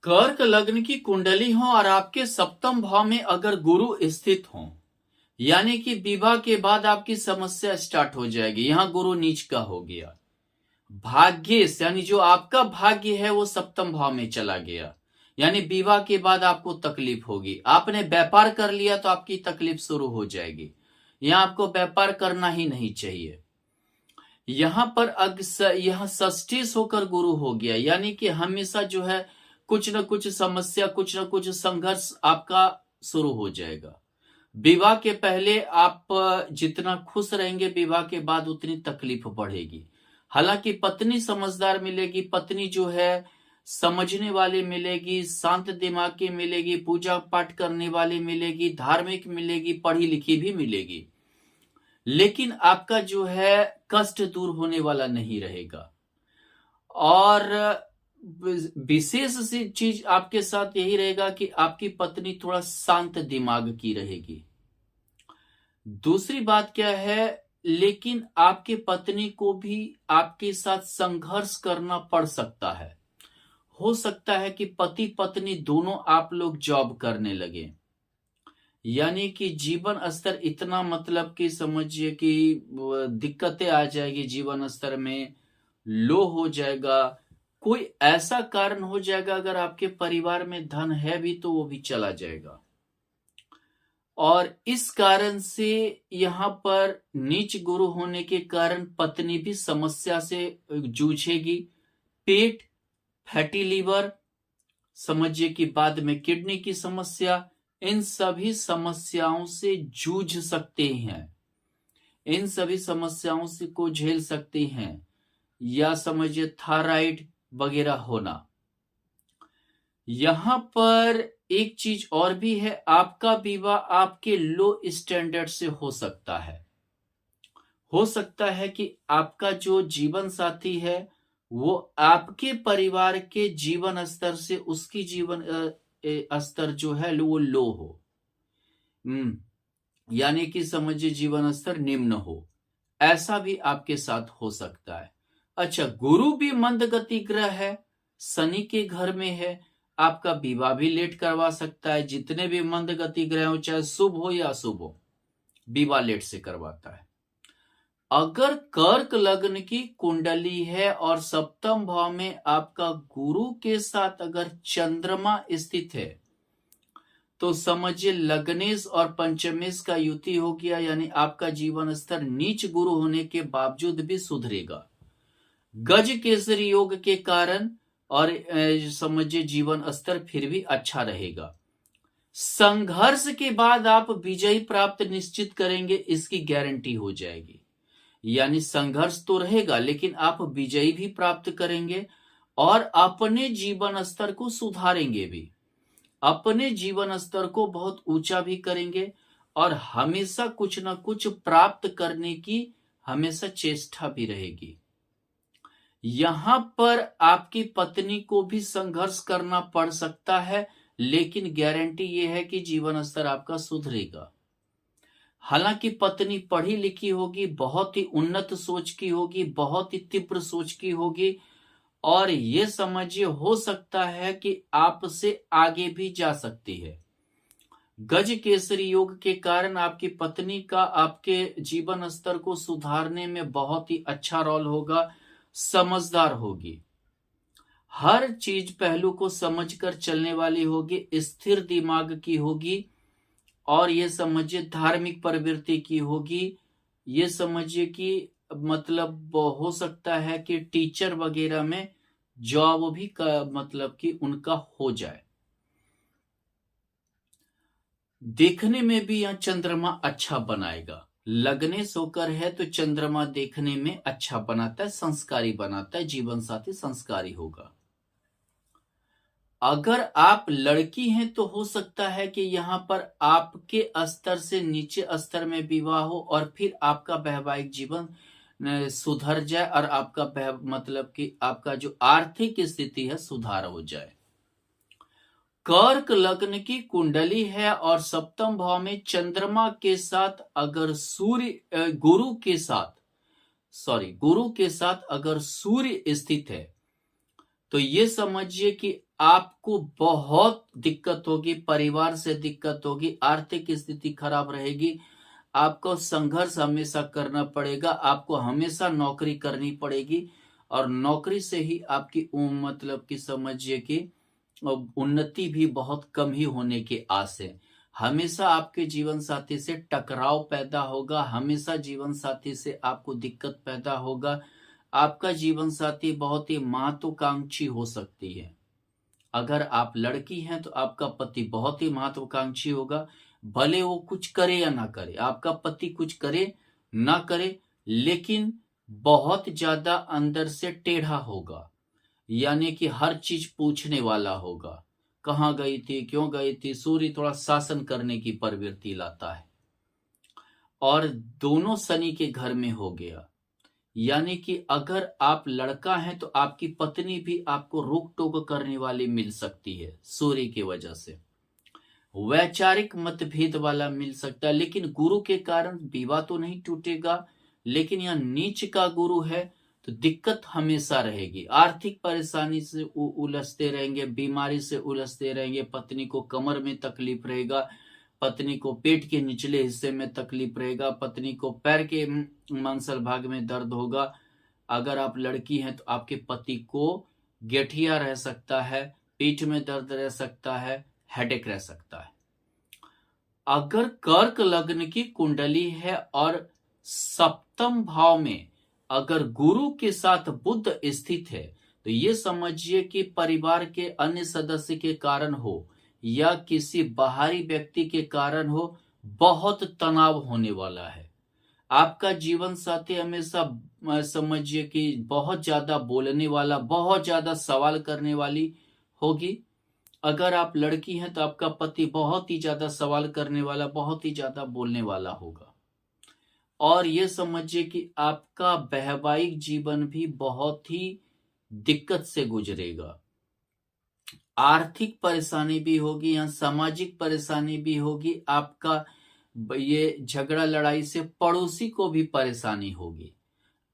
कर्क लग्न की कुंडली हो और आपके सप्तम भाव में अगर गुरु स्थित हो, यानी कि विवाह के बाद आपकी समस्या स्टार्ट हो जाएगी। यहां गुरु नीच का हो गया। भाग्येश यानी जो आपका भाग्य है वो सप्तम भाव में चला गया, यानी विवाह के बाद आपको तकलीफ होगी। आपने व्यापार कर लिया तो आपकी तकलीफ शुरू हो जाएगी। यहां आपको व्यापार करना ही नहीं चाहिए। यहां पर यहां षष्ठीश होकर गुरु हो गया, यानी कि हमेशा जो है कुछ न कुछ समस्या, कुछ न कुछ संघर्ष आपका शुरू हो जाएगा। विवाह के पहले आप जितना खुश रहेंगे, विवाह के बाद उतनी तकलीफ बढ़ेगी। हालांकि पत्नी समझदार मिलेगी, पत्नी जो है समझने वाली मिलेगी, शांत दिमाग की मिलेगी, पूजा पाठ करने वाली मिलेगी, धार्मिक मिलेगी, पढ़ी लिखी भी मिलेगी। लेकिन आपका जो है कष्ट दूर होने वाला नहीं रहेगा। और विशेष सी चीज आपके साथ यही रहेगा कि आपकी पत्नी थोड़ा शांत दिमाग की रहेगी। दूसरी बात क्या है, लेकिन आपके पत्नी को भी आपके साथ संघर्ष करना पड़ सकता है। हो सकता है कि पति पत्नी दोनों आप लोग जॉब करने लगे, यानी कि जीवन स्तर इतना मतलब कि समझिए कि दिक्कतें आ जाएगी, जीवन स्तर में लो हो जाएगा। कोई ऐसा कारण हो जाएगा, अगर आपके परिवार में धन है भी तो वो भी चला जाएगा। और इस कारण से यहां पर नीच गुरु होने के कारण पत्नी भी समस्या से जूझेगी। पेट, फैटी लीवर, समझिए कि बाद में किडनी की समस्या, इन सभी समस्याओं से जूझ सकते हैं, इन सभी समस्याओं से को झेल सकते हैं। या समझिए थायराइड वगैरह होना। यहां पर एक चीज और भी है, आपका विवाह आपके लो स्टैंडर्ड से हो सकता है। हो सकता है कि आपका जो जीवन साथी है वो आपके परिवार के जीवन स्तर से उसकी जीवन स्तर जो है वो लो हो। यानी कि समझिए जीवन स्तर निम्न हो, ऐसा भी आपके साथ हो सकता है। अच्छा, गुरु भी मंद गति ग्रह है, शनि के घर में है, आपका विवाह भी लेट करवा सकता है। जितने भी मंद गति ग्रह हो, चाहे शुभ हो या अशुभ हो, विवाह लेट से करवाता है। अगर कर्क लग्न की कुंडली है और सप्तम भाव में आपका गुरु के साथ अगर चंद्रमा स्थित है तो समझिए लग्नेश और पंचमेश का युति हो गया, यानी आपका जीवन स्तर नीच गुरु होने के बावजूद भी सुधरेगा। गज केसरी योग के कारण और समझिए जीवन स्तर फिर भी अच्छा रहेगा। संघर्ष के बाद आप विजय प्राप्त निश्चित करेंगे, इसकी गारंटी हो जाएगी। यानी संघर्ष तो रहेगा लेकिन आप विजयी भी प्राप्त करेंगे और अपने जीवन स्तर को सुधारेंगे भी, अपने जीवन स्तर को बहुत ऊंचा भी करेंगे और हमेशा कुछ ना कुछ प्राप्त करने की हमेशा चेष्टा भी रहेगी। यहां पर आपकी पत्नी को भी संघर्ष करना पड़ सकता है, लेकिन गारंटी यह है कि जीवन स्तर आपका सुधरेगा। हालांकि पत्नी पढ़ी लिखी होगी, बहुत ही उन्नत सोच की होगी, बहुत ही तीव्र सोच की होगी और ये समझिए हो सकता है कि आपसे आगे भी जा सकती है। गज केसरी योग के कारण आपकी पत्नी का आपके जीवन स्तर को सुधारने में बहुत ही अच्छा रोल होगा। समझदार होगी, हर चीज पहलू को समझकर चलने वाली होगी, स्थिर दिमाग की होगी और ये समझिए धार्मिक प्रवृत्ति की होगी। ये समझिए कि मतलब हो सकता है कि टीचर वगैरह में जॉब भी मतलब कि उनका हो जाए। देखने में भी यह चंद्रमा अच्छा बनाएगा। लग्नेश होकर है तो चंद्रमा देखने में अच्छा बनाता है, संस्कारी बनाता है, जीवन साथी संस्कारी होगा। अगर आप लड़की हैं तो हो सकता है कि यहां पर आपके स्तर से नीचे स्तर में विवाह हो और फिर आपका वैवाहिक जीवन सुधर जाए और आपका मतलब कि आपका जो आर्थिक स्थिति है सुधार हो जाए। कर्क लग्न की कुंडली है और सप्तम भाव में चंद्रमा के साथ अगर गुरु के साथ अगर सूर्य स्थित है तो ये समझिए कि आपको बहुत दिक्कत होगी, परिवार से दिक्कत होगी, आर्थिक स्थिति खराब रहेगी, आपको संघर्ष हमेशा करना पड़ेगा, आपको हमेशा नौकरी करनी पड़ेगी और नौकरी से ही आपकी मतलब कि समझिए कि उन्नति भी बहुत कम ही होने के आस है। हमेशा आपके जीवन साथी से टकराव पैदा होगा, हमेशा जीवन साथी से आपको दिक्कत पैदा होगा। आपका जीवन साथी बहुत ही महत्वाकांक्षी हो सकती है। अगर आप लड़की हैं तो आपका पति बहुत ही महत्वाकांक्षी होगा, भले वो कुछ करे या ना करे, आपका पति कुछ करे ना करे, लेकिन बहुत ज्यादा अंदर से टेढ़ा होगा, यानी कि हर चीज पूछने वाला होगा। कहाँ गई थी, क्यों गई थी। सूर्य थोड़ा शासन करने की प्रवृत्ति लाता है और दोनों शनि के घर में हो गया, यानी कि अगर आप लड़का हैं तो आपकी पत्नी भी आपको रोक टोक करने वाली मिल सकती है सूर्य की वजह से। वैचारिक मतभेद वाला मिल सकता है, लेकिन गुरु के कारण विवाह तो नहीं टूटेगा, लेकिन यह नीच का गुरु है तो दिक्कत हमेशा रहेगी। आर्थिक परेशानी से उलझते रहेंगे, बीमारी से उलझते रहेंगे, पत्नी को कमर में तकलीफ रहेगा, पत्नी को पेट के निचले हिस्से में तकलीफ रहेगा, पत्नी को पैर के मांसल भाग में दर्द होगा। अगर आप लड़की हैं तो आपके पति को गठिया रह सकता है, पीठ में दर्द रह सकता है, हेडेक रह सकता है। अगर कर्क लग्न की कुंडली है और सप्तम भाव में अगर गुरु के साथ बुध स्थित है तो ये समझिए कि परिवार के अन्य सदस्य के कारण हो या किसी बाहरी व्यक्ति के कारण हो, बहुत तनाव होने वाला है। आपका जीवन साथी हमेशा समझिए कि बहुत ज्यादा बोलने वाला, बहुत ज्यादा सवाल करने वाली होगी। अगर आप लड़की हैं तो आपका पति बहुत ही ज्यादा सवाल करने वाला, बहुत ही ज्यादा बोलने वाला होगा। और ये समझिए कि आपका वैवाहिक जीवन भी बहुत ही दिक्कत से गुजरेगा। आर्थिक परेशानी भी होगी, यहाँ सामाजिक परेशानी भी होगी। आपका ये झगड़ा लड़ाई से पड़ोसी को भी परेशानी होगी।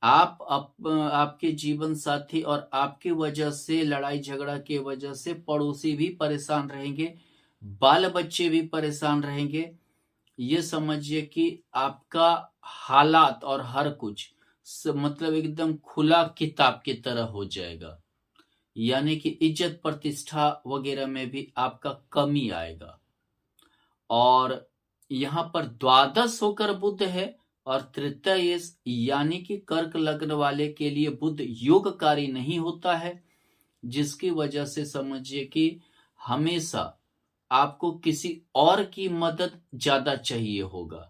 आपके जीवन साथी और आपकी वजह से, लड़ाई झगड़ा की वजह से पड़ोसी भी परेशान रहेंगे, बाल बच्चे भी परेशान रहेंगे। ये समझिए कि आपका हालात और हर कुछ मतलब एकदम खुला किताब की तरह हो जाएगा, यानी कि इज्जत प्रतिष्ठा वगैरह में भी आपका कमी आएगा। और यहाँ पर द्वादश होकर बुध है और तृतीय यानी कि कर्क लग्न वाले के लिए बुध योगकारी नहीं होता है, जिसकी वजह से समझिए कि हमेशा आपको किसी और की मदद ज्यादा चाहिए होगा।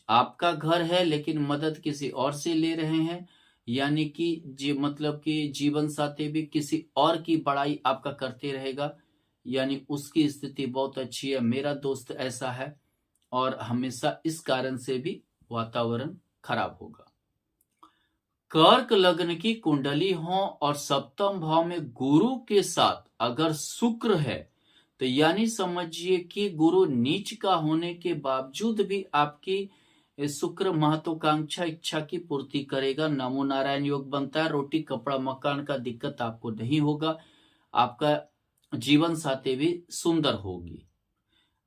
आपका घर है लेकिन मदद किसी और से ले रहे हैं, यानी कि मतलब कि जीवन साथी भी किसी और की बड़ाई आपका करते रहेगा, यानी उसकी स्थिति बहुत अच्छी है, मेरा दोस्त ऐसा है, और हमेशा इस कारण से भी वातावरण खराब होगा। कर्क लग्न की कुंडली हो और सप्तम भाव में गुरु के साथ अगर शुक्र है तो यानी समझिए कि गुरु नीच का होने के बावजूद भी आपकी शुक्र महत्वाकांक्षा इच्छा की पूर्ति करेगा। नमो नारायण योग बनता है, रोटी कपड़ा मकान का दिक्कत आपको नहीं होगा, आपका जीवन साथी भी सुंदर होगी।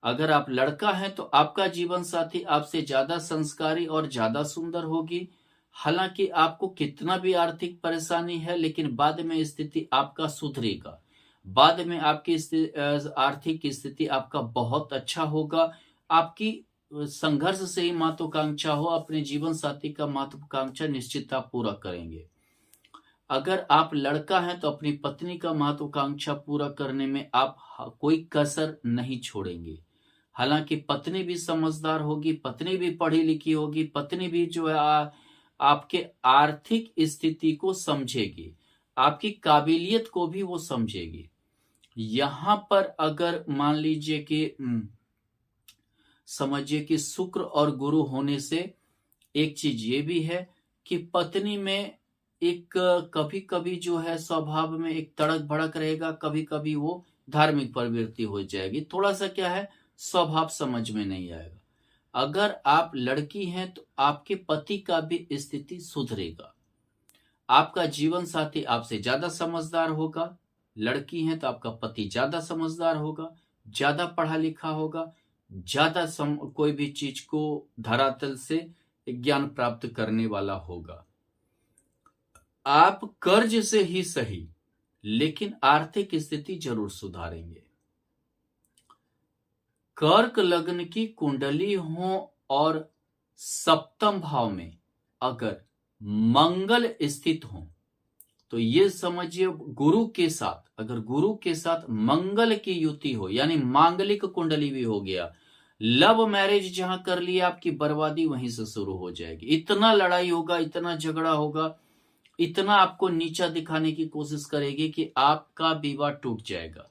अगर आप लड़का हैं तो आपका जीवन साथी आपसे ज्यादा संस्कारी और ज्यादा सुंदर होगी। हालांकि आपको कितना भी आर्थिक परेशानी है, लेकिन बाद में स्थिति आपका सुधरेगा, बाद में आपकी आर्थिक स्थिति आपका बहुत अच्छा होगा। आपकी संघर्ष से ही महत्वाकांक्षा हो, अपने जीवन साथी का महत्वाकांक्षा निश्चित आप पूरा करेंगे। अगर आप लड़का हैं तो अपनी पत्नी का महत्वाकांक्षा पूरा करने में आप कोई कसर नहीं छोड़ेंगे। हालांकि पत्नी भी समझदार होगी, पत्नी भी पढ़ी लिखी होगी, पत्नी भी जो है आपके आर्थिक स्थिति को समझेगी, आपकी काबिलियत को भी वो समझेगी। यहां पर अगर मान लीजिए कि समझिए कि शुक्र और गुरु होने से एक चीज ये भी है कि पत्नी में एक कभी कभी जो है स्वभाव में एक तड़क भड़क रहेगा, कभी कभी वो धार्मिक प्रवृत्ति हो जाएगी, थोड़ा सा क्या है स्वभाव समझ में नहीं आएगा। अगर आप लड़की हैं तो आपके पति का भी स्थिति सुधरेगा, आपका जीवन साथी आपसे ज्यादा समझदार होगा, लड़की हैं तो आपका पति ज्यादा समझदार होगा, ज्यादा पढ़ा लिखा होगा, ज्यादा कोई भी चीज को धरातल से ज्ञान प्राप्त करने वाला होगा। आप कर्ज से ही सही लेकिन आर्थिक स्थिति जरूर सुधारेंगे। कर्क लग्न की कुंडली हो और सप्तम भाव में अगर मंगल स्थित हो तो ये समझिए गुरु के साथ, अगर गुरु के साथ मंगल की युति हो यानी मांगलिक कुंडली भी हो गया, लव मैरिज जहां कर लिया आपकी बर्बादी वहीं से शुरू हो जाएगी। इतना लड़ाई होगा, इतना झगड़ा होगा, इतना आपको नीचा दिखाने की कोशिश करेगी कि आपका विवाह टूट जाएगा।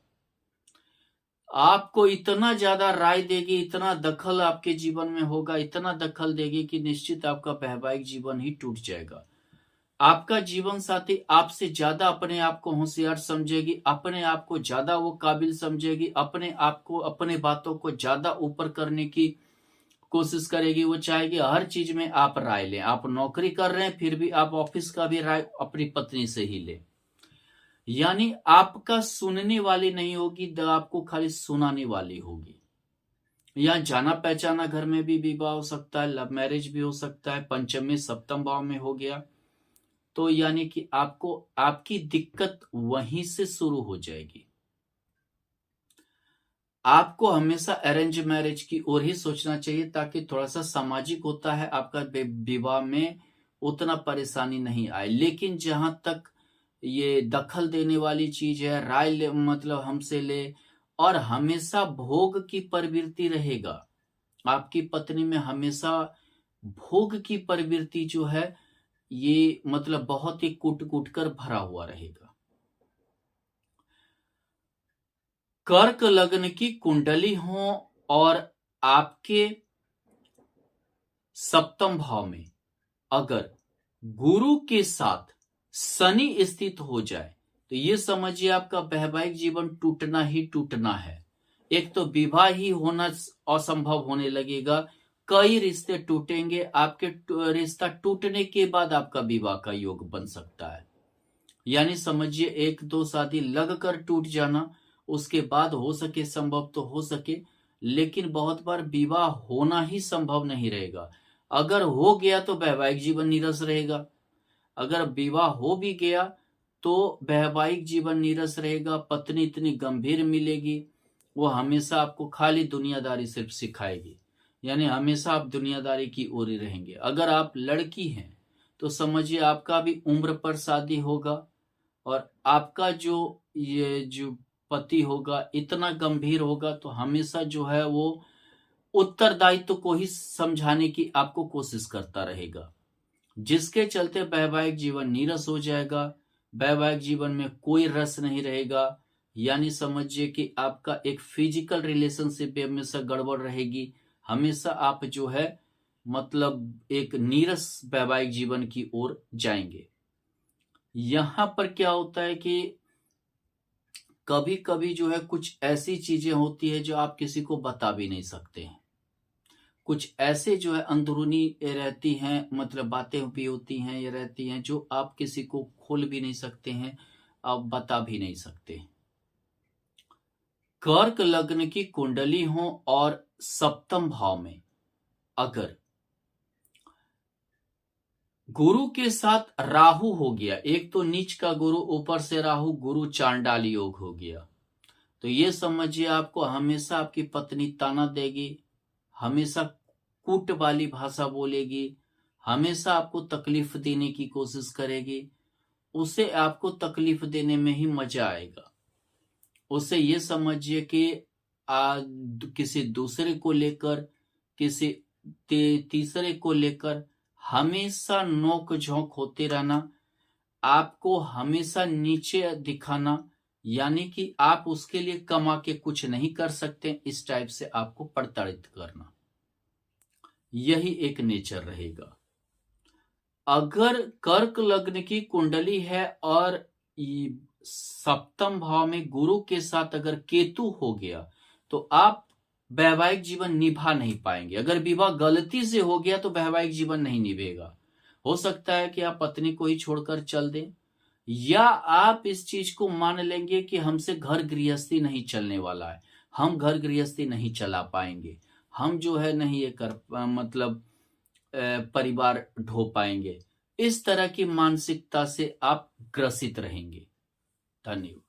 आपको इतना ज्यादा राय देगी, इतना दखल आपके जीवन में होगा, इतना दखल देगी कि निश्चित आपका वैवाहिक जीवन ही टूट जाएगा। आपका जीवन साथी आपसे ज्यादा अपने आप को होशियार समझेगी, अपने आप को ज्यादा वो काबिल समझेगी, अपने आप को, अपने बातों को ज्यादा ऊपर करने की कोशिश करेगी। वो चाहेगी हर चीज में आप राय लें। आप नौकरी कर रहे हैं फिर भी आप ऑफिस का भी राय अपनी पत्नी से ही लें। यानी आपका सुनने वाली नहीं होगी, आपको खाली सुनाने वाली होगी। यहाँ जाना पहचाना घर में भी विवाह हो सकता है, लव मैरिज भी हो सकता है, पंचम में सप्तम भाव में हो गया तो यानी कि आपको आपकी दिक्कत वहीं से शुरू हो जाएगी। आपको हमेशा अरेंज मैरिज की ओर ही सोचना चाहिए ताकि थोड़ा सा सामाजिक होता है, आपका विवाह में उतना परेशानी नहीं आए। लेकिन जहां तक ये दखल देने वाली चीज है, राय ले, मतलब हमसे ले, और हमेशा भोग की प्रवृत्ति रहेगा, आपकी पत्नी में हमेशा भोग की प्रवृत्ति जो है ये मतलब बहुत ही कूट कूट कर भरा हुआ रहेगा। कर्क लग्न की कुंडली हो और आपके सप्तम भाव में अगर गुरु के साथ शनि स्थित हो जाए तो ये समझिए आपका वैवाहिक जीवन टूटना ही टूटना है। एक तो विवाह ही होना असंभव होने लगेगा, कई रिश्ते टूटेंगे, आपके रिश्ता टूटने के बाद आपका विवाह का योग बन सकता है। यानी समझिए 1-2 शादी लगकर टूट जाना, उसके बाद हो सके संभव तो हो सके, लेकिन बहुत बार विवाह होना ही संभव नहीं रहेगा। अगर हो गया तो वैवाहिक जीवन नीरस रहेगा, अगर विवाह हो भी गया तो वैवाहिक जीवन नीरस रहेगा। पत्नी इतनी गंभीर मिलेगी, वो हमेशा आपको खाली दुनियादारी सिर्फ सिखाएगी, यानी हमेशा आप दुनियादारी की ओर ही रहेंगे। अगर आप लड़की हैं तो समझिए आपका भी उम्र पर शादी होगा और आपका जो ये जो पति होगा इतना गंभीर होगा तो हमेशा जो है वो उत्तरदायित्व को ही समझाने की आपको कोशिश करता रहेगा, जिसके चलते वैवाहिक जीवन नीरस हो जाएगा, वैवाहिक जीवन में कोई रस नहीं रहेगा। यानी समझिए कि आपका एक फिजिकल रिलेशनशिप भी हमेशा गड़बड़ रहेगी, हमेशा आप जो है मतलब एक नीरस वैवाहिक जीवन की ओर जाएंगे। यहां पर क्या होता है कि कभी कभी जो है कुछ ऐसी चीजें होती है जो आप किसी को बता भी नहीं सकते हैं, कुछ ऐसे जो है अंदरूनी रहती हैं, मतलब बातें भी होती हैं, ये रहती हैं जो आप किसी को खोल भी नहीं सकते हैं, आप बता भी नहीं सकते। कर्क लग्न की कुंडली हो और सप्तम भाव में अगर गुरु के साथ राहु हो गया, एक तो नीच का गुरु ऊपर से राहु, गुरु चांडाल योग हो गया, तो ये समझिए आपको हमेशा आपकी पत्नी ताना देगी, हमेशा कूट वाली भाषा बोलेगी, हमेशा आपको तकलीफ देने की कोशिश करेगी। उसे आपको तकलीफ देने में ही मजा आएगा। उसे ये समझिए कि किसी दूसरे को लेकर, किसी तीसरे को लेकर हमेशा नोक झोंक होते रहना, आपको हमेशा नीचे दिखाना, यानी कि आप उसके लिए कमा के कुछ नहीं कर सकते, इस टाइप से आपको प्रताड़ित करना, यही एक नेचर रहेगा। अगर कर्क लग्न की कुंडली है और सप्तम भाव में गुरु के साथ अगर केतु हो गया तो आप वैवाहिक जीवन निभा नहीं पाएंगे। अगर विवाह गलती से हो गया तो वैवाहिक जीवन नहीं निभेगा। हो सकता है कि आप पत्नी को ही छोड़कर चल दें, या आप इस चीज को मान लेंगे कि हमसे घर गृहस्थी नहीं चलने वाला है, हम घर गृहस्थी नहीं चला पाएंगे, हम जो है नहीं ये कर मतलब परिवार ढो पाएंगे। इस तरह की मानसिकता से आप ग्रसित रहेंगे। धन्यवाद।